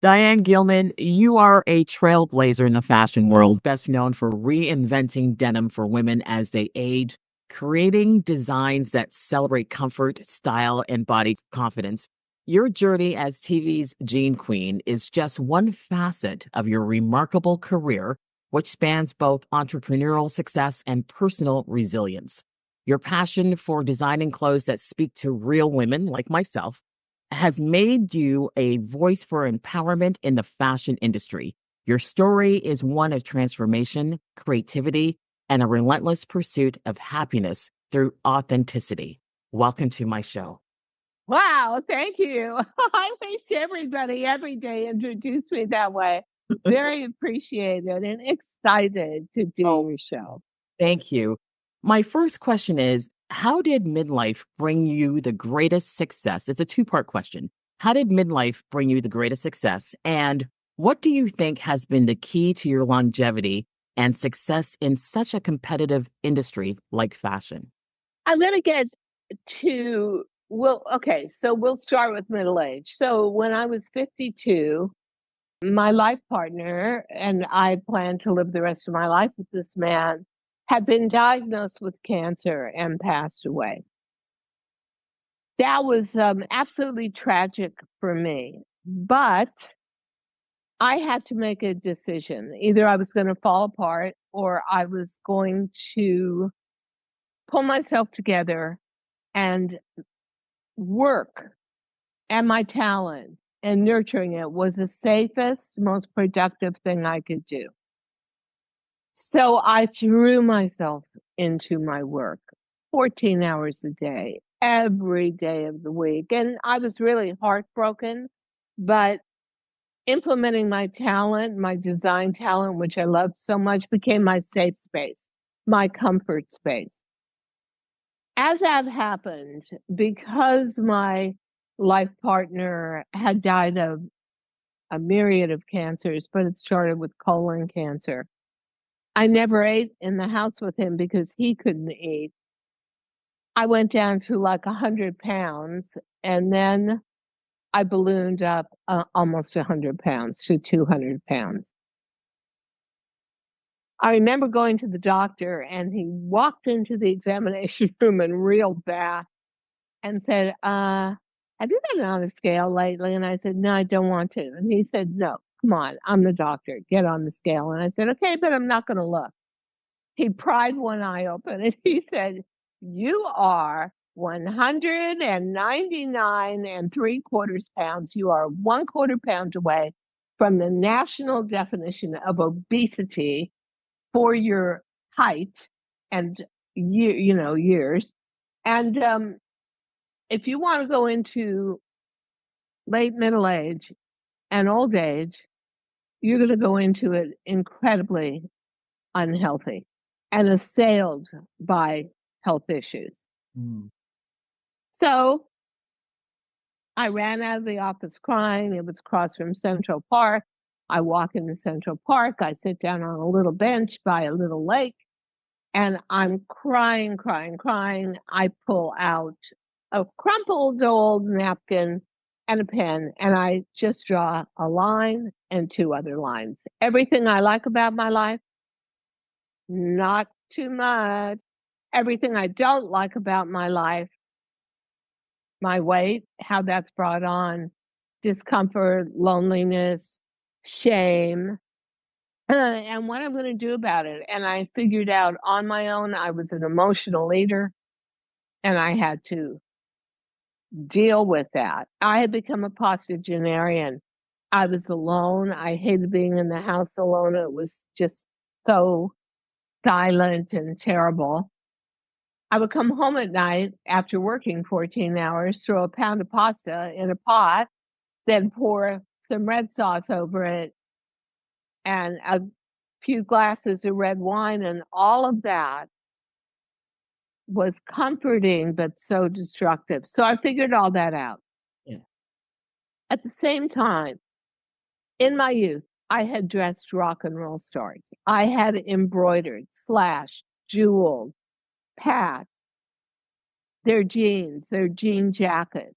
Diane Gilman, you are a trailblazer in the fashion world, best known for reinventing denim for women as they age, creating designs that celebrate comfort, style, and body confidence. Your journey as TV's Jean Queen is just one facet of your remarkable career, which spans both entrepreneurial success and personal resilience. Your passion for designing clothes that speak to real women like myself has made you a voice for empowerment in the fashion industry. Your story is one of transformation, creativity, and a relentless pursuit of happiness through authenticity. Welcome to my show. Wow, thank you. I wish everybody every day introduced me that way. Very appreciated and excited to do your show. Thank you. My first question is, how did midlife bring you the greatest success? It's a two-part question. How did midlife bring you the greatest success? And what do you think has been the key to your longevity and success in such a competitive industry like fashion? I'm going to get to, so we'll start with middle age. So when I was 52, my life partner, and I planned to live the rest of my life with this man, had been diagnosed with cancer and passed away. That was absolutely tragic for me, but I had to make a decision. Either I was going to fall apart or I was going to pull myself together and work. And my talent and nurturing it was the safest, most productive thing I could do. So I threw myself into my work 14 hours a day, every day of the week. And I was really heartbroken, but implementing my talent, my design talent, which I loved so much, became my safe space, my comfort space. As that happened, because my life partner had died of a myriad of cancers, but it started with colon cancer, I never ate in the house with him because he couldn't eat. I went down to like 100 pounds, and then I ballooned up almost 100 pounds to 200 pounds. I remember going to the doctor, and he walked into the examination room and reeled back and said, have you been on a scale lately? And I said, no, I don't want to. And he said, no, come on, I'm the doctor, get on the scale. And I said, okay, but I'm not going to look. He pried one eye open and he said, you are 199 and 3/4 pounds. You are 1/4 pound away from the national definition of obesity for your height and years. And if you want to go into late middle age and old age, you're going to go into it incredibly unhealthy and assailed by health issues. Mm. So I ran out of the office crying. It was across from Central Park. I walk into Central Park. I sit down on a little bench by a little lake, and I'm crying. I pull out a crumpled old napkin and a pen, and I just draw a line and two other lines. Everything I like about my life, not too much. Everything I don't like about my life, my weight, how that's brought on discomfort, loneliness, shame, and what I'm going to do about it. And I figured out on my own, I was an emotional leader and I had to deal with that. I had become a octogenarian. I was alone. I hated being in the house alone. It was just so silent and terrible. I would come home at night after working 14 hours, throw a pound of pasta in a pot, then pour some red sauce over it and a few glasses of red wine. And all of that was comforting, but so destructive. So I figured all that out. Yeah. At the same time, in my youth, I had dressed rock and roll stars. I had embroidered, slashed, jeweled, patched their jeans, their jean jackets.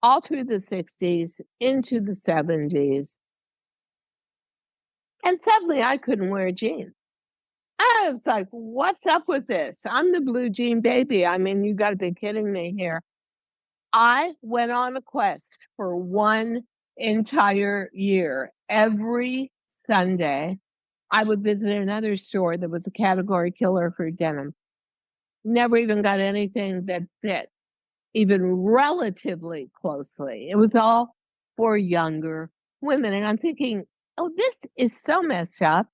all through the 60s, into the 70s. And suddenly I couldn't wear jeans. I was like, what's up with this? I'm the blue jean baby. I mean, you got to be kidding me here. I went on a quest for one entire year. Every Sunday, I would visit another store that was a category killer for denim. Never even got anything that fit even relatively closely. It was all for younger women. And I'm thinking, oh, this is so messed up.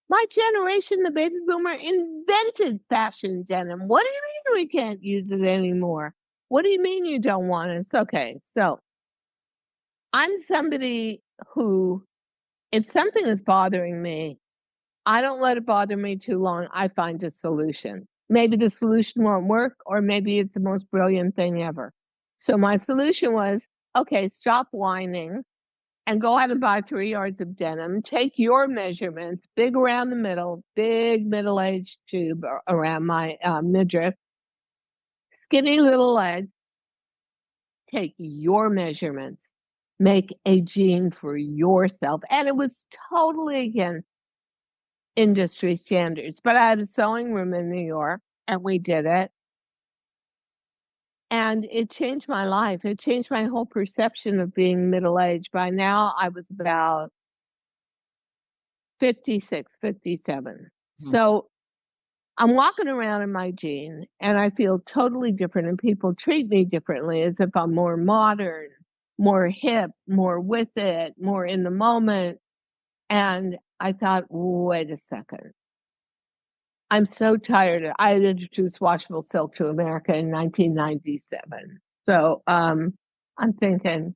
My generation, the baby boomer, invented fashion denim. What do you mean we can't use it anymore? What do you mean you don't want it? Okay, so I'm somebody who, if something is bothering me, I don't let it bother me too long. I find a solution. Maybe the solution won't work, or maybe it's the most brilliant thing ever. So my solution was, okay, stop whining and go out and buy 3 yards of denim. Take your measurements, big around the middle, big middle-aged tube around my midriff, skinny little leg. Take your measurements, make a jean for yourself. And it was totally against industry standards, but I had a sewing room in New York and we did it. And it changed my life. It changed my whole perception of being middle-aged. By now, I was about 56, 57. So I'm walking around in my jean and I feel totally different, and people treat me differently, as if I'm more modern, more hip, more with it, more in the moment. And I thought, wait a second. I'm so tired. I had introduced washable silk to America in 1997. So I'm thinking,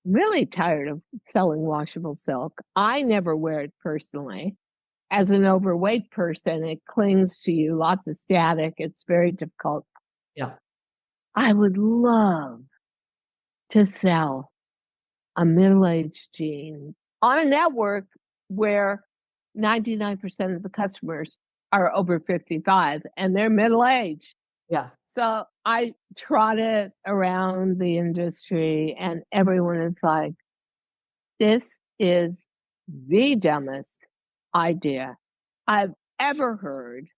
really tired of selling washable silk. I never wear it personally. As an overweight person, it clings to you, lots of static. It's very difficult. Yeah. I would love to sell a middle-aged jean on a network where 99% of the customers are over 55 and they're middle-aged. Yeah. So I trotted around the industry and everyone is like, this is the dumbest idea I've ever heard.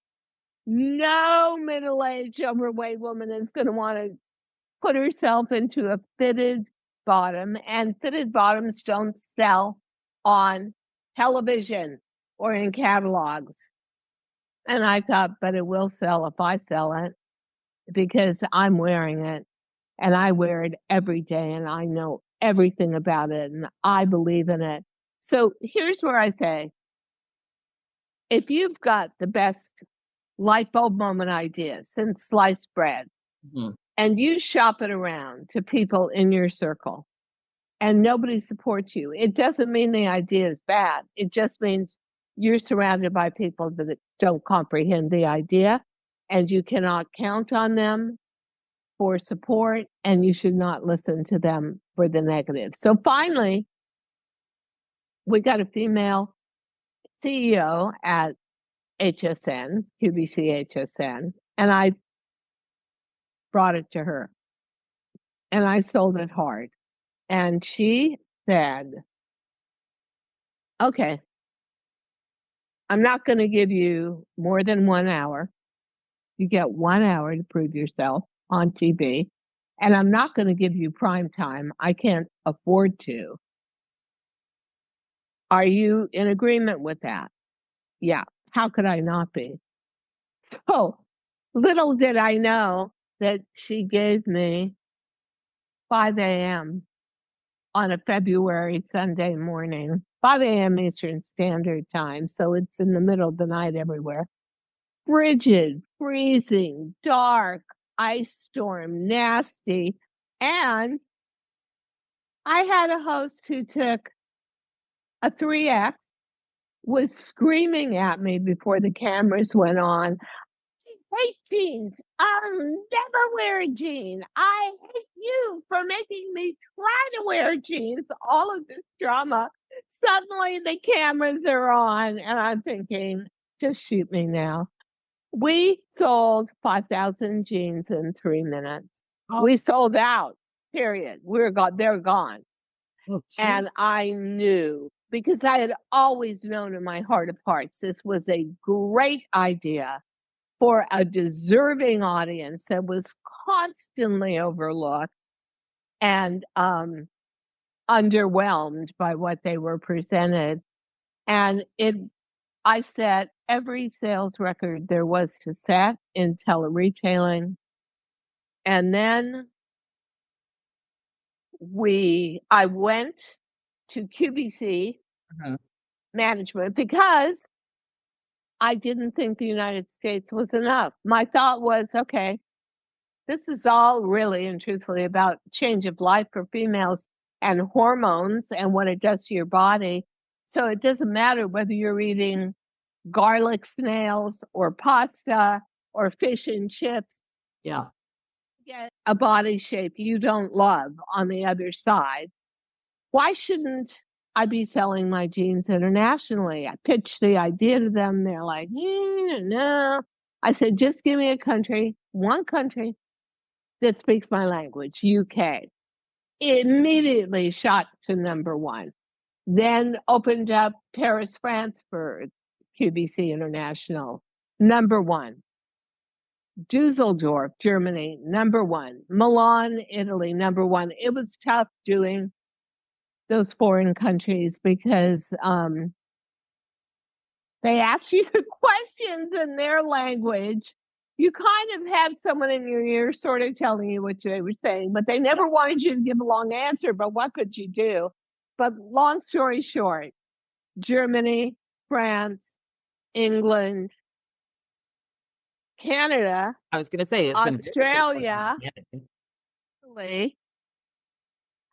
No middle-aged overweight woman is going to want to put herself into a fitted bottom, and fitted bottoms don't sell on television or in catalogs. And I thought, but it will sell if I sell it, because I'm wearing it and I wear it every day and I know everything about it and I believe in it. So here's where I say, if you've got the best light bulb moment idea since sliced bread, and you shop it around to people in your circle and nobody supports you, it doesn't mean the idea is bad. It just means you're surrounded by people that don't comprehend the idea and you cannot count on them for support, and you should not listen to them for the negative. So finally, we got a female CEO at HSN, QVC HSN, and I brought it to her and I sold it hard. And she said, okay, I'm not going to give you more than 1 hour. You get 1 hour to prove yourself on TV. And I'm not going to give you prime time. I can't afford to. Are you in agreement with that? Yeah. How could I not be? So little did I know that she gave me 5 a.m. on a February Sunday morning, 5 a.m. Eastern Standard Time. So it's in the middle of the night everywhere. Frigid, freezing, dark, ice storm, nasty. And I had a host who took a 3X, was screaming at me before the cameras went on. I hate jeans. I'll never wear a jean. I hate you for making me try to wear jeans. All of this drama. Suddenly the cameras are on, and I'm thinking, just shoot me now. We sold 5,000 jeans in 3 minutes. Oh, We sold out, period. We're gone, they're gone. oh, gee. And I knew, because I had always known in my heart of hearts, this was a great idea for a deserving audience that was constantly overlooked and underwhelmed by what they were presented. And I set every sales record there was to set in tele-retailing. And then I went to QVC Mhm. management because I didn't think the United States was enough. My thought was, okay, this is all really and truthfully about change of life for females and hormones and what it does to your body. So it doesn't matter whether you're eating garlic snails or pasta or fish and chips, Yeah. get a body shape you don't love on the other side. Why shouldn't I be selling my jeans internationally? I pitched the idea to them. They're like, no. I said, just give me a country, one country that speaks my language, UK. Immediately shot to number one. Then opened up Paris, France for QVC International, number one. Dusseldorf, Germany, number one. Milan, Italy, number one. It was tough doing those foreign countries because they asked you the questions in their language. You kind of had someone in your ear sort of telling you what they were saying, but they never wanted you to give a long answer. But what could you do? But long story short, Germany, France, England, Canada, I was going to say it's been very successful. Australia, Italy.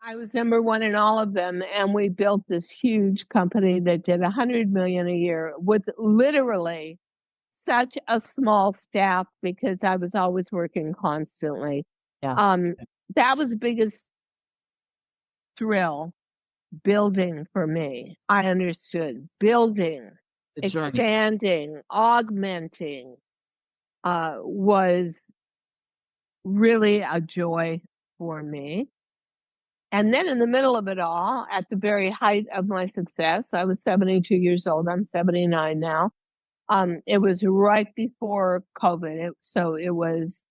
I was number one in all of them, and we built this huge company that did 100 million a year with literally such a small staff because I was always working constantly. Yeah. Um, that was the biggest thrill, building for me. I understood building, The journey. expanding, augmenting was really a joy for me. And then in the middle of it all, at the very height of my success, I was 72 years old. I'm 79 now. It was right before COVID. So it was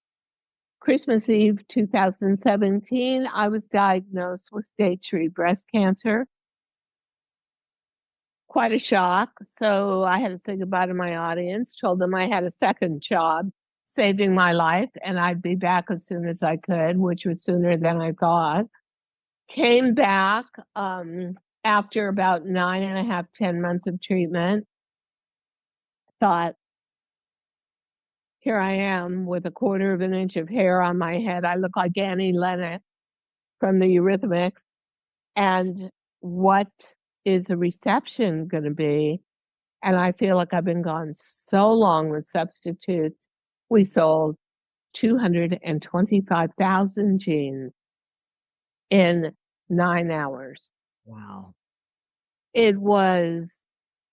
Christmas Eve 2017. I was diagnosed with stage 3 breast cancer. Quite a shock. So I had to say goodbye to my audience, told them I had a second job saving my life and I'd be back as soon as I could, which was sooner than I thought. Came back after about 9.5, 10 months of treatment. Thought, here I am with a quarter of an inch of hair on my head. I look like Annie Lennox from the Eurythmics. And what is the reception going to be? And I feel like I've been gone so long with substitutes. We sold 225,000 jeans in 9 hours. Wow. It was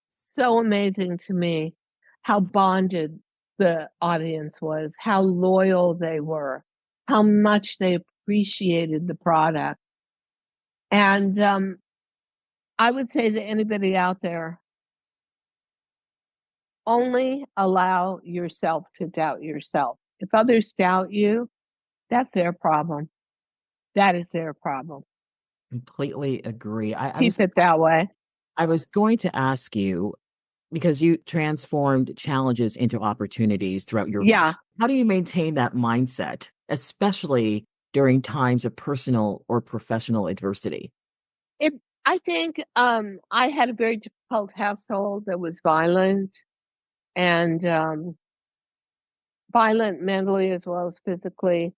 so amazing to me how bonded the audience was, how loyal they were, how much they appreciated the product. And I would say to anybody out there, only allow yourself to doubt yourself. If others doubt you, that's their problem. That is their problem. Completely agree. Keep it that way. I was going to ask you, because you transformed challenges into opportunities throughout your life. Yeah. How do you maintain that mindset, especially during times of personal or professional adversity? It I think I had a very difficult household that was violent and violent mentally as well as physically.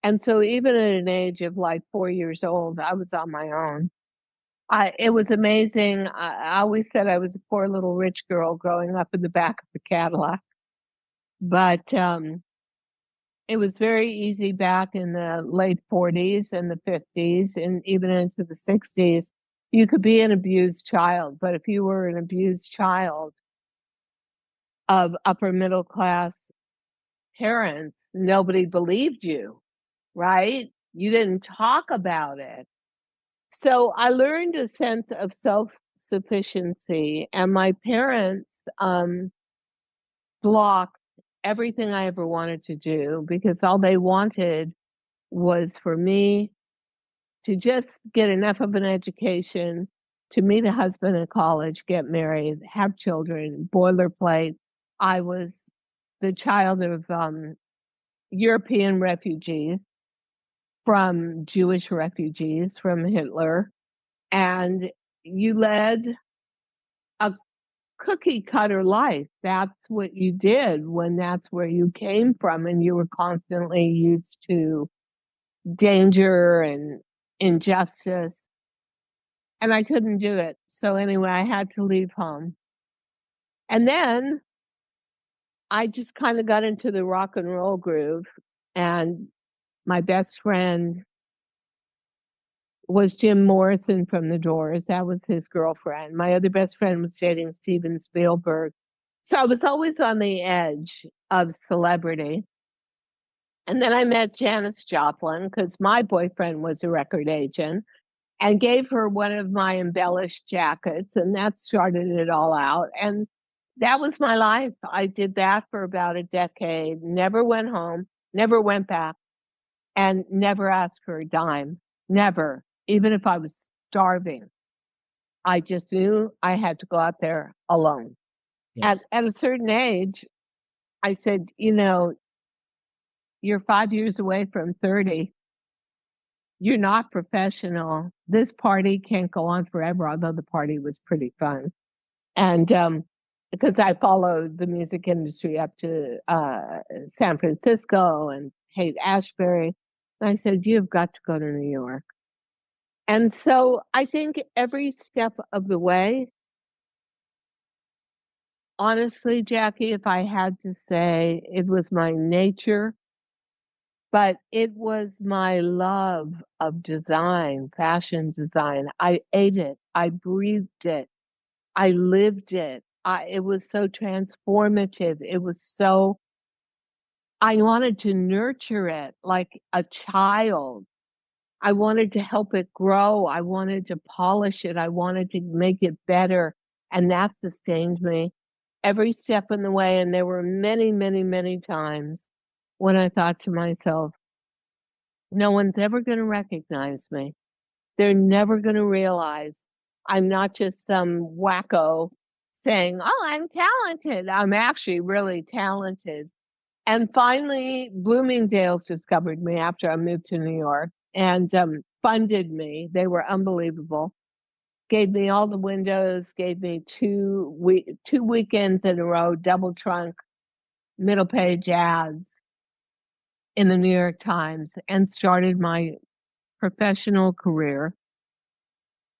And so even at an age of like 4 years old, I was on my own. It was amazing. I always said I was a poor little rich girl growing up in the back of the Cadillac. But it was very easy back in the late 40s and the 50s and even into the 60s. You could be an abused child, but if you were an abused child of upper middle class parents, nobody believed you. right? You didn't talk about it. So I learned a sense of self-sufficiency, and my parents blocked everything I ever wanted to do because all they wanted was for me to just get enough of an education to meet a husband in college, get married, have children, boilerplate. I was the child of European refugees, from Jewish refugees from Hitler, and you led a cookie cutter life. That's what you did when that's where you came from, and you were constantly used to danger and injustice. And I couldn't do it. So anyway, I had to leave home. And then I just kind of got into the rock and roll groove. And my best friend was Jim Morrison from The Doors. That was his girlfriend. My other best friend was dating Steven Spielberg. So I was always on the edge of celebrity. And then I met Janis Joplin because my boyfriend was a record agent, and gave her one of my embellished jackets, and that started it all out. And that was my life. I did that for about a decade, never went home, never went back, and never asked for a dime. Never. Even if I was starving, I just knew I had to go out there alone. Yeah. At a certain age, I said, you're 5 years away from 30. You're not professional. This party can't go on forever, although the party was pretty fun. And because I followed the music industry up to San Francisco and Haight Ashbury, and I said, you've got to go to New York. And so I think every step of the way, honestly, Jackie, if I had to say, it was my nature, but it was my love of design, fashion design. I ate it, I breathed it, I lived it. It was so transformative. It was so, I wanted to nurture it like a child. I wanted to help it grow. I wanted to polish it. I wanted to make it better. And that sustained me every step in the way. And there were many, many, many times when I thought to myself, no one's ever going to recognize me. They're never going to realize I'm not just some wacko saying, oh, I'm talented. I'm actually really talented. And finally, Bloomingdale's discovered me after I moved to New York and funded me. They were unbelievable. Gave me all the windows, gave me two weekends in a row, double trunk, middle page ads in the New York Times, and started my professional career.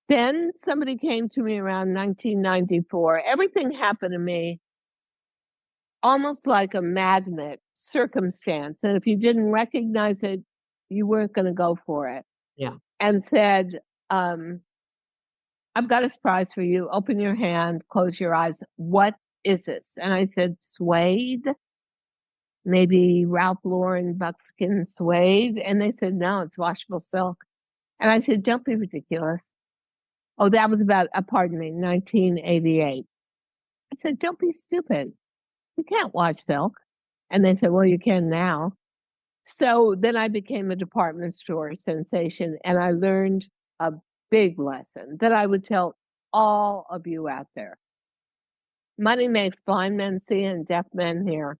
Then somebody came to me around 1994. Everything happened to me almost like a magnet circumstance. And if you didn't recognize it, you weren't going to go for it. Yeah. And said, I've got a surprise for you. Open your hand, close your eyes. What is this? And I said, suede, maybe Ralph Lauren buckskin suede. And they said, no, it's washable silk. And I said, don't be ridiculous. Oh, that was about, pardon me, 1988. I said, don't be stupid. You can't wash silk. And they said, well, you can now. So then I became a department store sensation, and I learned a big lesson that I would tell all of you out there. Money makes blind men see and deaf men hear.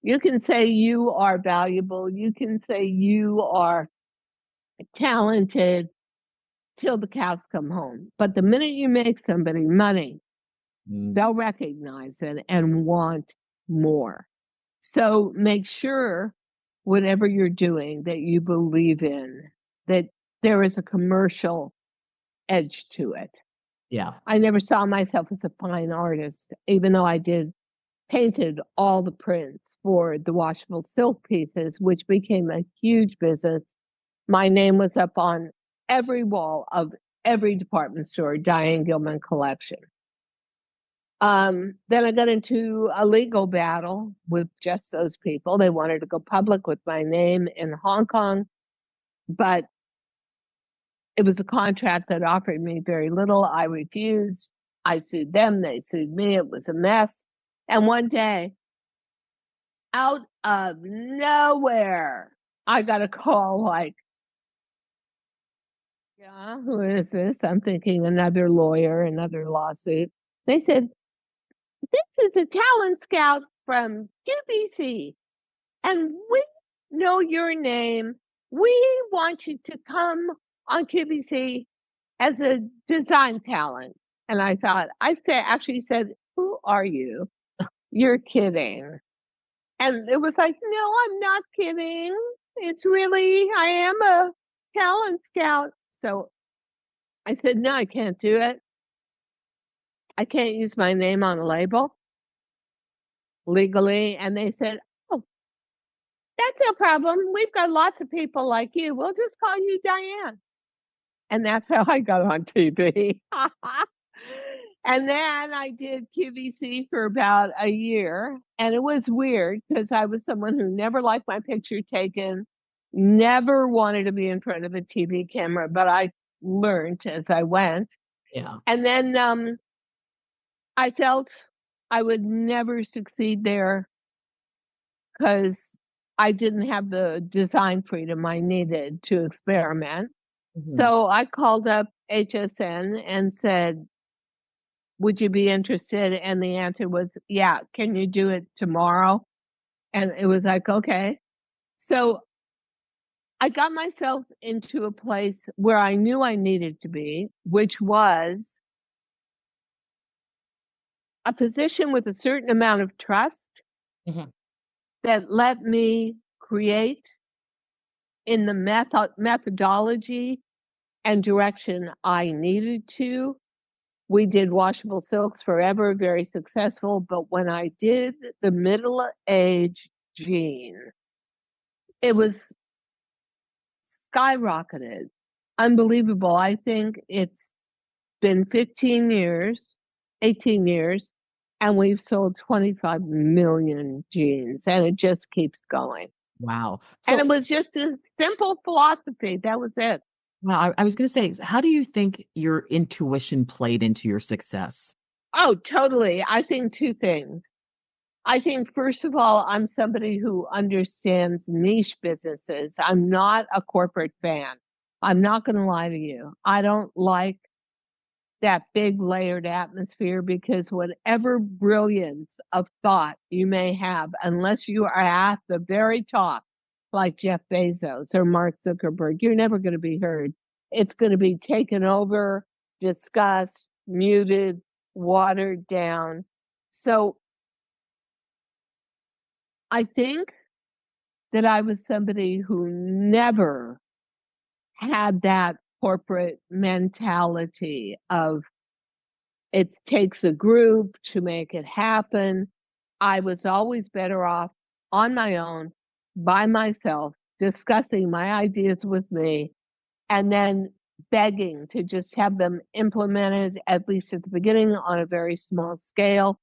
You can say you are valuable. You can say you are talented till the cows come home. But the minute you make somebody money, they'll recognize it and want more. So make sure whatever you're doing that you believe in, that there is a commercial edge to it. Yeah. I never saw myself as a fine artist, even though I painted all the prints for the washable silk pieces, which became a huge business. My name was up on every wall of every department store, Diane Gilman collection. Then I got into a legal battle with just those people. They wanted to go public with my name in Hong Kong, but it was a contract that offered me very little. I refused. I sued them. They sued me. It was a mess. And one day, out of nowhere, I got a call like, yeah, who is this? I'm thinking another lawyer, another lawsuit. They said, this is a talent scout from QVC, and we know your name. We want you to come on QVC as a design talent. And I thought, actually said, who are you? You're kidding. And it was like, no, I'm not kidding. It's really, I am a talent scout. So I said, no, I can't do it. I can't use my name on a label legally. And they said, oh, that's no problem. We've got lots of people like you. We'll just call you Diane. And that's how I got on TV. And then I did QVC for about a year. And it was weird because I was someone who never liked my picture taken, never wanted to be in front of a TV camera, but I learned as I went. Yeah. And then I felt I would never succeed there because I didn't have the design freedom I needed to experiment. So I called up HSN and said, would you be interested? And the answer was, yeah, can you do it tomorrow? And it was like, okay. So I got myself into a place where I knew I needed to be, which was a position with a certain amount of trust that let me create in the methodology and direction I needed to. We did washable silks forever, very successful. But when I did the middle-age jean, it was skyrocketed. Unbelievable. I think it's been 15 years, 18 years, and we've sold 25 million jeans, and it just keeps going. Wow. And it was just a simple philosophy. That was it. Well, I was going to say, how do you think your intuition played into your success? Oh, totally. I think two things. I think, first of all, I'm somebody who understands niche businesses. I'm not a corporate fan. I'm not going to lie to you. I don't like that big layered atmosphere because whatever brilliance of thought you may have, unless you are at the very top, like Jeff Bezos or Mark Zuckerberg, you're never going to be heard. It's going to be taken over, discussed, muted, watered down. So I think that I was somebody who never had that corporate mentality of it takes a group to make it happen. I was always better off on my own, by myself, discussing my ideas with me, and then begging to just have them implemented, at least at the beginning, on a very small scale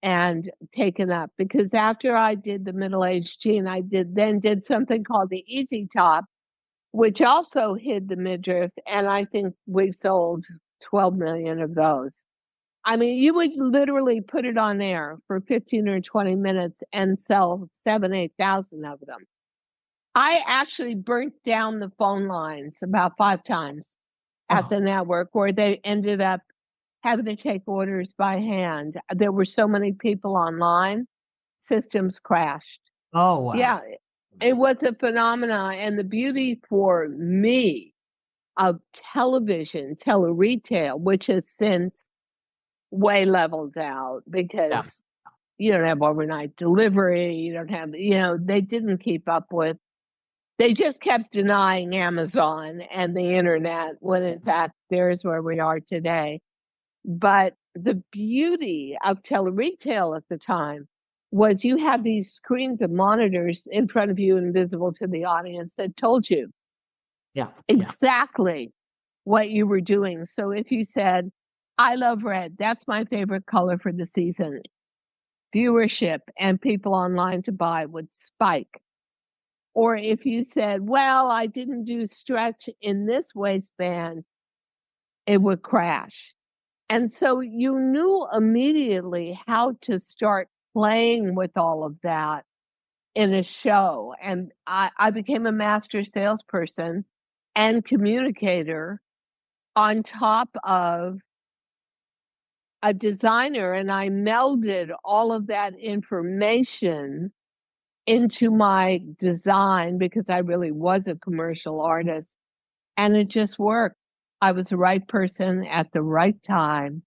and taken up. Because after I did the middle-aged jean, I did something called the Easy Top, which also hid the midriff, and I think we sold 12 million of those. I mean, you would literally put it on air for 15 or 20 minutes and sell 8,000 of them. I actually burnt down the phone lines about 5 times at the network where they ended up having to take orders by hand. There were so many people online, systems crashed. Oh, wow. Yeah, it was a phenomenon. And the beauty for me of television, tele-retail, which has since way leveled out because you don't have overnight delivery, you don't have, they didn't keep up with, they just kept denying Amazon and the internet when in fact there's where we are today. But the beauty of tele-retail at the time was you had these screens of monitors in front of you, invisible to the audience, that told you exactly what you were doing. So if you said, I love red. That's my favorite color for the season. Viewership and people online to buy would spike. Or if you said, well, I didn't do stretch in this waistband, it would crash. And so you knew immediately how to start playing with all of that in a show. And I became a master salesperson and communicator on top of a designer. And I melded all of that information into my design because I really was a commercial artist. And it just worked. I was the right person at the right time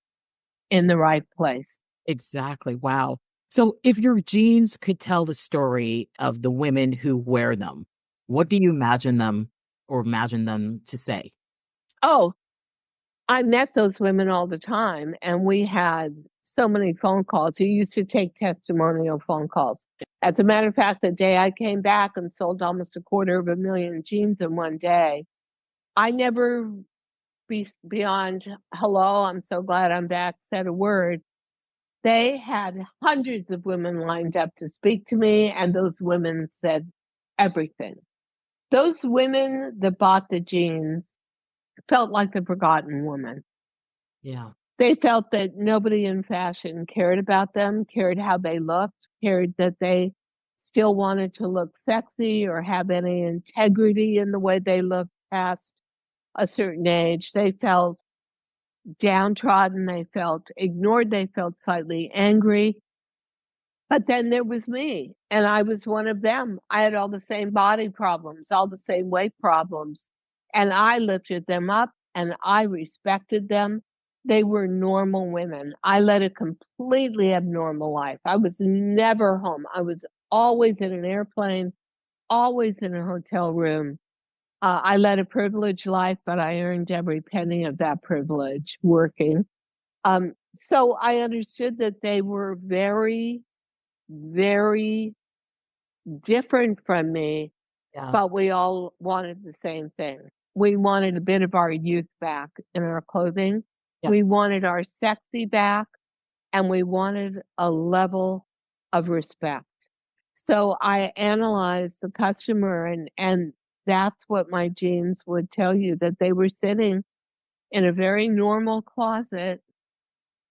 in the right place. Exactly. Wow. So, if your jeans could tell the story of the women who wear them, what do you imagine them to say? Oh, I met those women all the time, and we had so many phone calls. You used to take testimonial phone calls. As a matter of fact, the day I came back and sold almost 250,000 jeans in one day, I never beyond hello, I'm so glad I'm back, said a word. They had hundreds of women lined up to speak to me, and those women said everything. Those women that bought the jeans felt like the forgotten woman. Yeah. They felt that nobody in fashion cared about them, cared how they looked, cared that they still wanted to look sexy or have any integrity in the way they looked past a certain age. They felt downtrodden, they felt ignored, they felt slightly angry. But then there was me, and I was one of them. I had all the same body problems, all the same weight problems, and I lifted them up and I respected them. They were normal women. I led a completely abnormal life. I was never home. I was always in an airplane, always in a hotel room. I led a privileged life, but I earned every penny of that privilege working. So I understood that they were very, very different from me, Yeah. but we all wanted the same thing. We wanted a bit of our youth back in our clothing. Yeah. We wanted our sexy back, and we wanted a level of respect. So I analyzed the customer, and that's what my jeans would tell you, that they were sitting in a very normal closet,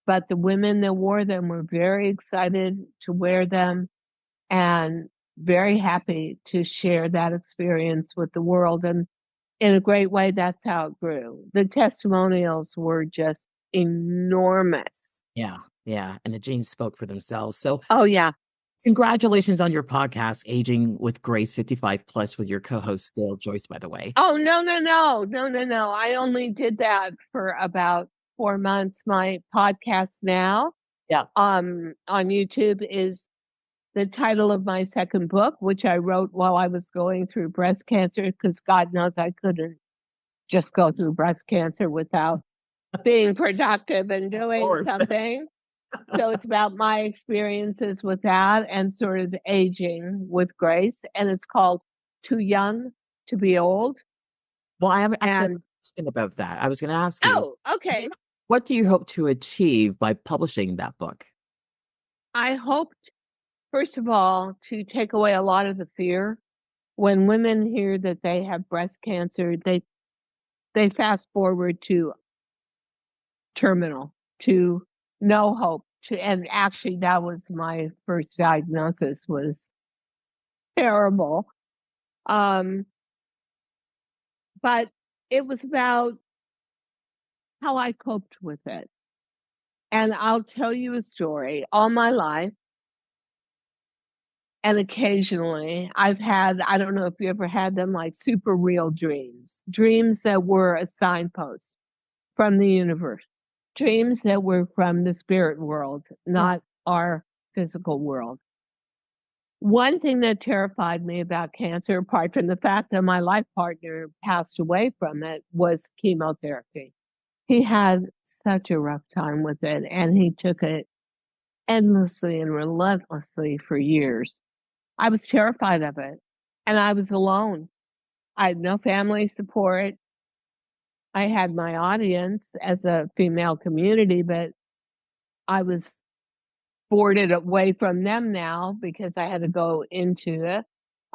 but the women that wore them were very excited to wear them and very happy to share that experience with the world. And in a great way, that's how it grew. The testimonials were just enormous. Yeah. Yeah. And the jeans spoke for themselves. So, Oh, yeah. congratulations on your podcast, Aging with Grace 55 Plus, with your co host, Dale Joyce, by the way. Oh, no, no, no, no, no, no. I only did that for about 4 months. My podcast now Yeah. on YouTube is the title of my second book, which I wrote while I was going through breast cancer, because God knows I couldn't just go through breast cancer without being productive and Of doing course. something. So it's about my experiences with that and sort of aging with grace. And it's called Too Young to Be Old. Well, I have actually And a question about that. I was going to ask you, oh, okay. what do you hope to achieve by publishing that book? I hoped, first of all, to take away a lot of the fear. When women hear that they have breast cancer, they fast forward to terminal, to no hope, to, and actually that was my first diagnosis, was terrible. Um, but it was about how I coped with it. And I'll tell you a story. All my life, and occasionally, I've had, I don't know if you ever had them, like super real dreams, dreams that were a signpost from the universe, dreams that were from the spirit world, Yeah. not our physical world. One thing that terrified me about cancer, apart from the fact that my life partner passed away from it, was chemotherapy. He had such a rough time with it, and he took it endlessly and relentlessly for years. I was terrified of it, and I was alone. I had no family support. I had my audience as a female community, but I was boarded away from them now because I had to go into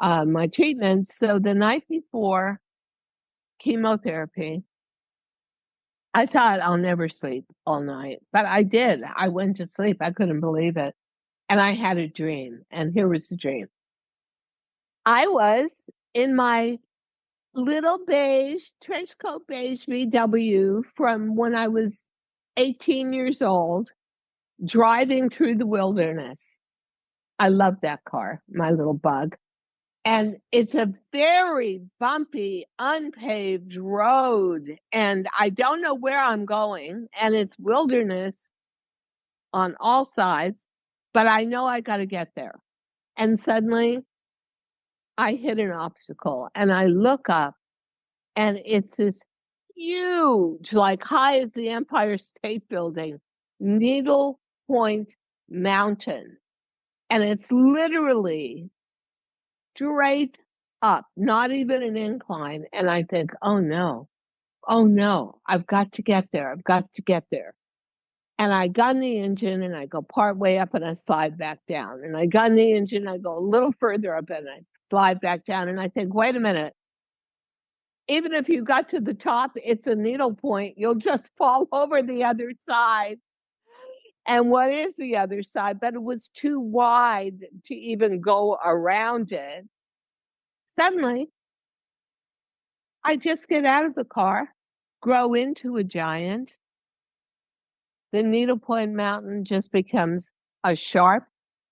my treatment. So the night before chemotherapy, I thought I'll never sleep all night, but I did. I went to sleep. I couldn't believe it. And I had a dream. And here was the dream. I was in my little beige, trench coat beige VW from when I was 18 years old, driving through the wilderness. I love that car, my little bug. And it's a very bumpy, unpaved road. And I don't know where I'm going. And it's wilderness on all sides, but I know I got to get there. And suddenly I hit an obstacle and I look up and it's this huge, like high as the Empire State Building, Needle Point Mountain. And it's literally straight up, not even an incline. And I think, oh no, I've got to get there. I've got to get there. And I gun the engine and I go part way up and I slide back down. And I gun the engine, I go a little further up and I slide back down. And I think, wait a minute, even if you got to the top, it's a needle point. You'll just fall over the other side. And what is the other side? But it was too wide to even go around it. Suddenly, I just get out of the car, grow into a giant. The Needle Point Mountain just becomes a sharp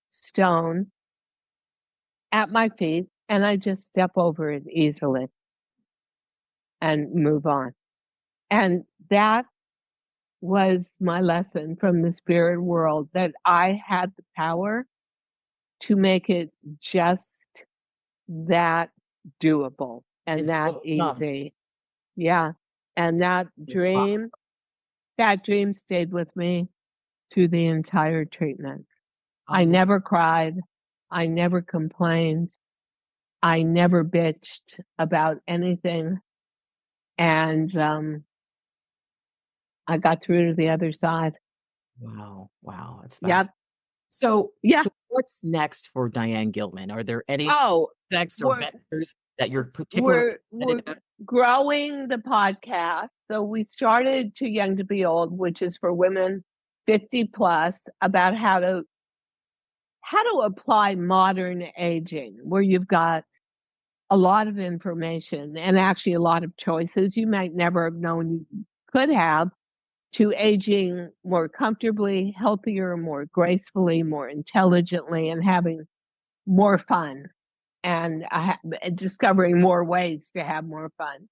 stone at my feet, and I just step over it easily and move on. And that was my lesson from the spirit world, that I had the power to make it just that doable and It's that overcome. easy. Yeah. And that dream stayed with me through the entire treatment. I Oh, never cried. I never complained. I never bitched about anything. And I got through to the other side. wow. Wow. That's Yep. fast. So, Yeah. so what's next for Diane Gilman? Are there any Oh, projects or we're vectors that you're particularly we're excited about? growing the podcast. So we started Too Young to Be Old, which is for women 50 plus, about how to apply modern aging, where you've got a lot of information and actually a lot of choices you might never have known you could have, to aging more comfortably, healthier, more gracefully, more intelligently, and having more fun and discovering more ways to have more fun.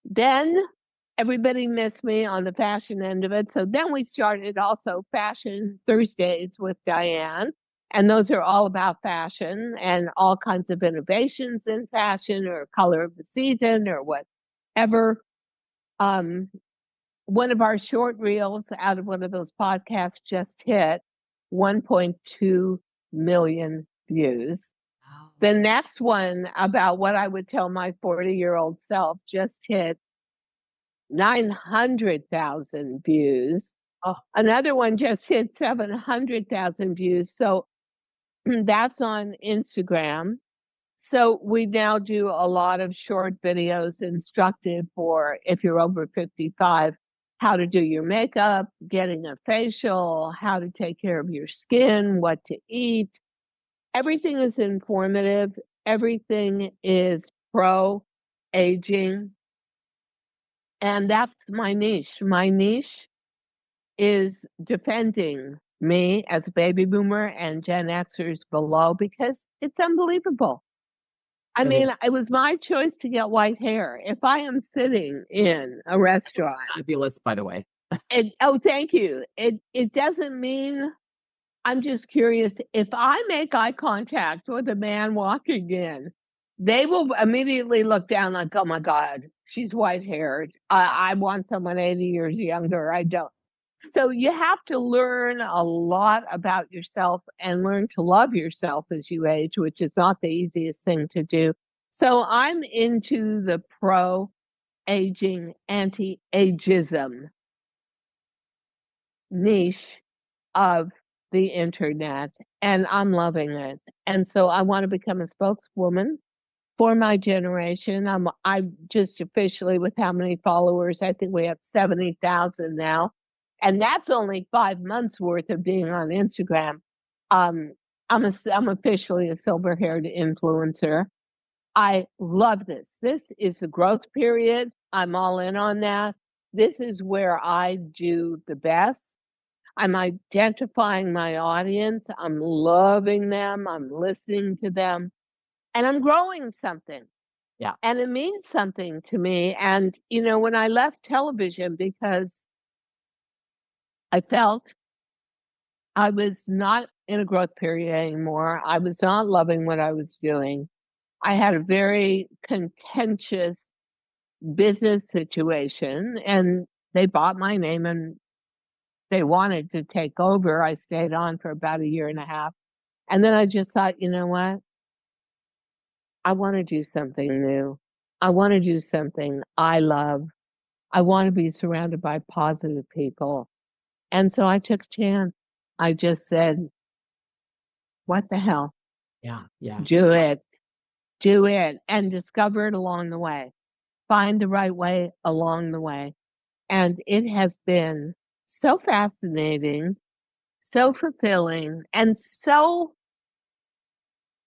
Then everybody missed me on the fashion end of it. So then we started also Fashion Thursdays with Diane. And those are all about fashion and all kinds of innovations in fashion or color of the season or whatever. One of our short reels out of one of those podcasts just hit 1.2 million views. Wow. The next one about what I would tell my 40-year-old self just hit 900,000 views. Oh, Another one just hit 700,000 views. So that's on Instagram. So we now do a lot of short videos instructive for, if you're over 55, how to do your makeup, getting a facial, how to take care of your skin, what to eat. Everything is informative. Everything is pro aging. And that's my niche. My niche is defending me as a baby boomer and Gen Xers below, because it's unbelievable. I and it's mean, it was my choice to get white hair. If I am sitting in a restaurant, fabulous, by the way. oh, thank you. It doesn't mean, I'm just curious, if I make eye contact with a man walking in, they will immediately look down like, oh my God, she's white haired. I want someone 80 years younger. I don't. So you have to learn a lot about yourself and learn to love yourself as you age, which is not the easiest thing to do. So I'm into the pro aging, anti-ageism niche of the internet, and I'm loving it. And so I want to become a spokeswoman for my generation. I'm just officially, with how many followers, I think we have 70,000 now. And that's only 5 months worth of being on Instagram. Um, I'm officially a silver-haired influencer. I love this. This is the growth period. I'm all in on that. This is where I do the best. I'm identifying my audience. I'm loving them. I'm listening to them. And I'm growing something. Yeah. And it means something to me. And, when I left television, because I felt I was not in a growth period anymore, I was not loving what I was doing. I had a very contentious business situation, and they bought my name and they wanted to take over. I stayed on for about a year and a half. And then I just thought, you know what? I want to do something new. I want to do something I love. I want to be surrounded by positive people. And so I took a chance. I just said, what the hell? Yeah. Yeah. Do it. Do it. And discover it along the way. Find the right way along the way. And it has been so fascinating, so fulfilling, and so,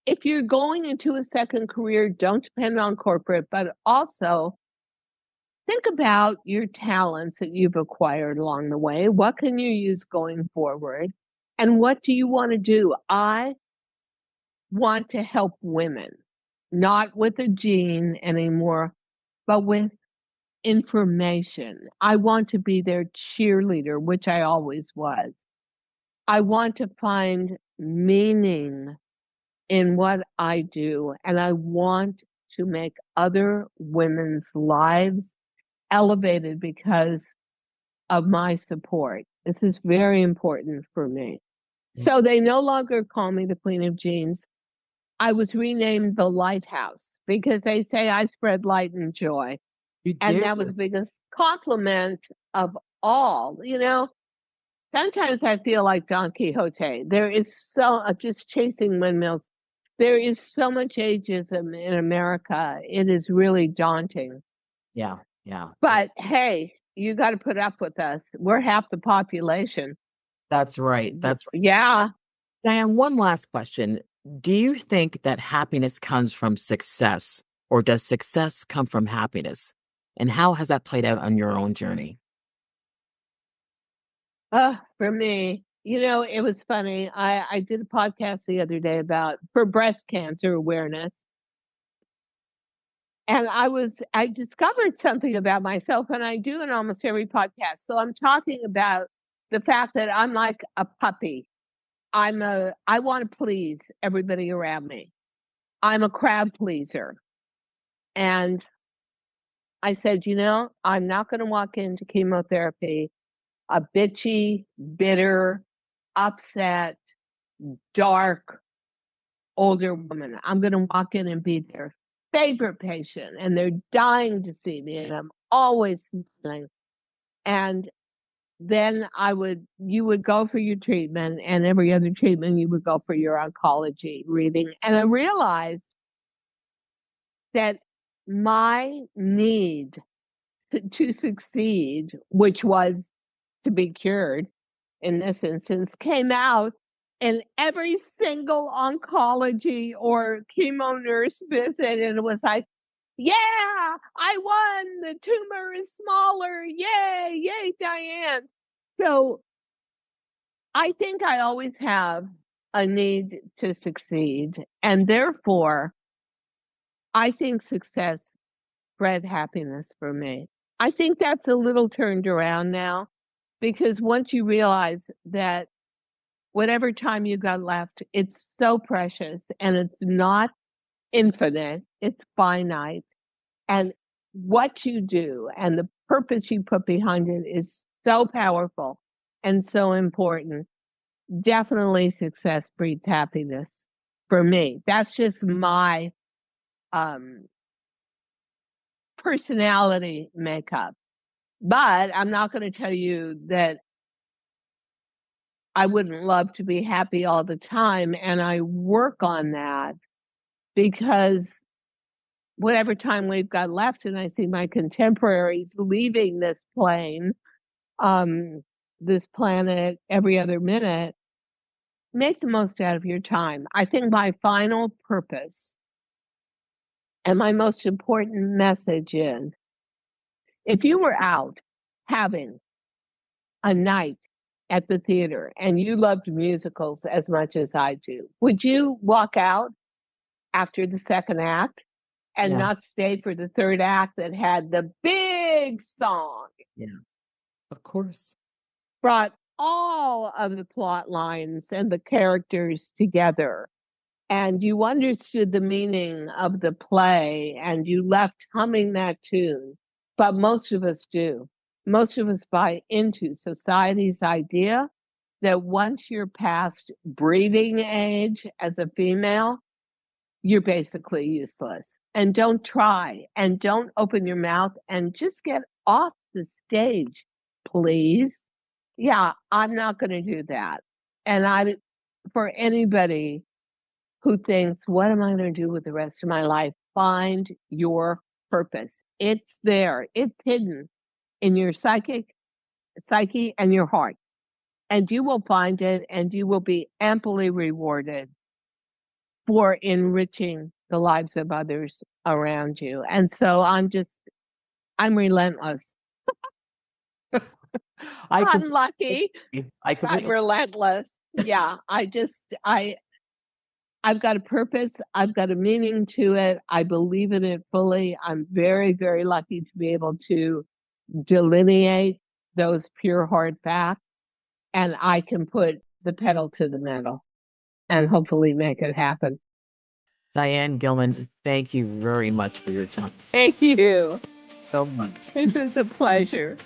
if you're going into a second career, don't depend on corporate, but also think about your talents that you've acquired along the way. What can you use going forward? And what do you want to do? I want to help women, not with a gene anymore, but with information. I want to be their cheerleader, which I always was. I want to find meaning in what I do, and I want to make other women's lives elevated because of my support. This is very important for me. So they no longer call me the Queen of Jeans. I was renamed the Lighthouse because they say I spread light and joy. You And do. that was the biggest compliment of all. Sometimes I feel like Don Quixote. There is just chasing windmills. There is so much ageism in America. It is really daunting. Yeah. Yeah. But hey, you got to put up with us. We're half the population. That's right. That's right. Yeah. Diane, one last question. Do you think that happiness comes from success, or does success come from happiness? And how has that played out on your own journey? For me, it was funny. I did a podcast the other day for breast cancer awareness. And I discovered something about myself, and I do in almost every podcast. So I'm talking about the fact that I'm like a puppy. I want to please everybody around me. I'm a crowd pleaser. And I said, I'm not going to walk into chemotherapy a bitchy, bitter, upset, dark, older woman. I'm going to walk in and be their favorite patient, and they're dying to see me, and I'm always smiling. And then you would go for your treatment, and every other treatment you would go for your oncology reading. And I realized that my need to succeed, which was to be cured in this instance, came out in every single oncology or chemo nurse visit. And it was like, yeah, I won. The tumor is smaller. Yay, yay, Diane. So I think I always have a need to succeed. And therefore, I think success bred happiness for me. I think that's a little turned around now, because once you realize that whatever time you got left, it's so precious and it's not infinite, it's finite. And what you do and the purpose you put behind it is so powerful and so important. Definitely success breeds happiness for me. That's just my personality makeup. But I'm not going to tell you that I wouldn't love to be happy all the time. And I work on that because whatever time we've got left, and I see my contemporaries leaving this plane, this planet every other minute, make the most out of your time. I think my final purpose and my most important message is, if you were out having a night at the theater and you loved musicals as much as I do, would you walk out after the second act and Yeah. not stay for the third act that had the big song? Yeah. Of course. Brought all of the plot lines and the characters together, and you understood the meaning of the play, and you left humming that tune. But most of us do. Most of us buy into society's idea that once you're past breeding age as a female, you're basically useless. And don't try, and don't open your mouth, and just get off the stage, please. Yeah, I'm not going to do that. And for anybody who thinks, what am I going to do with the rest of my life? Find your purpose. It's there. It's hidden in your psyche and your heart. And you will find it, and you will be amply rewarded for enriching the lives of others around you. And so I'm relentless. I I'm completely lucky. agree. I I'm completely relentless. Yeah, I've got a purpose. I've got a meaning to it. I believe in it fully. I'm very, very lucky to be able to delineate those pure hard facts, and I can put the pedal to the metal and hopefully make it happen. Diane Gilman, thank you very much for your time. Thank you. So much. It was a pleasure.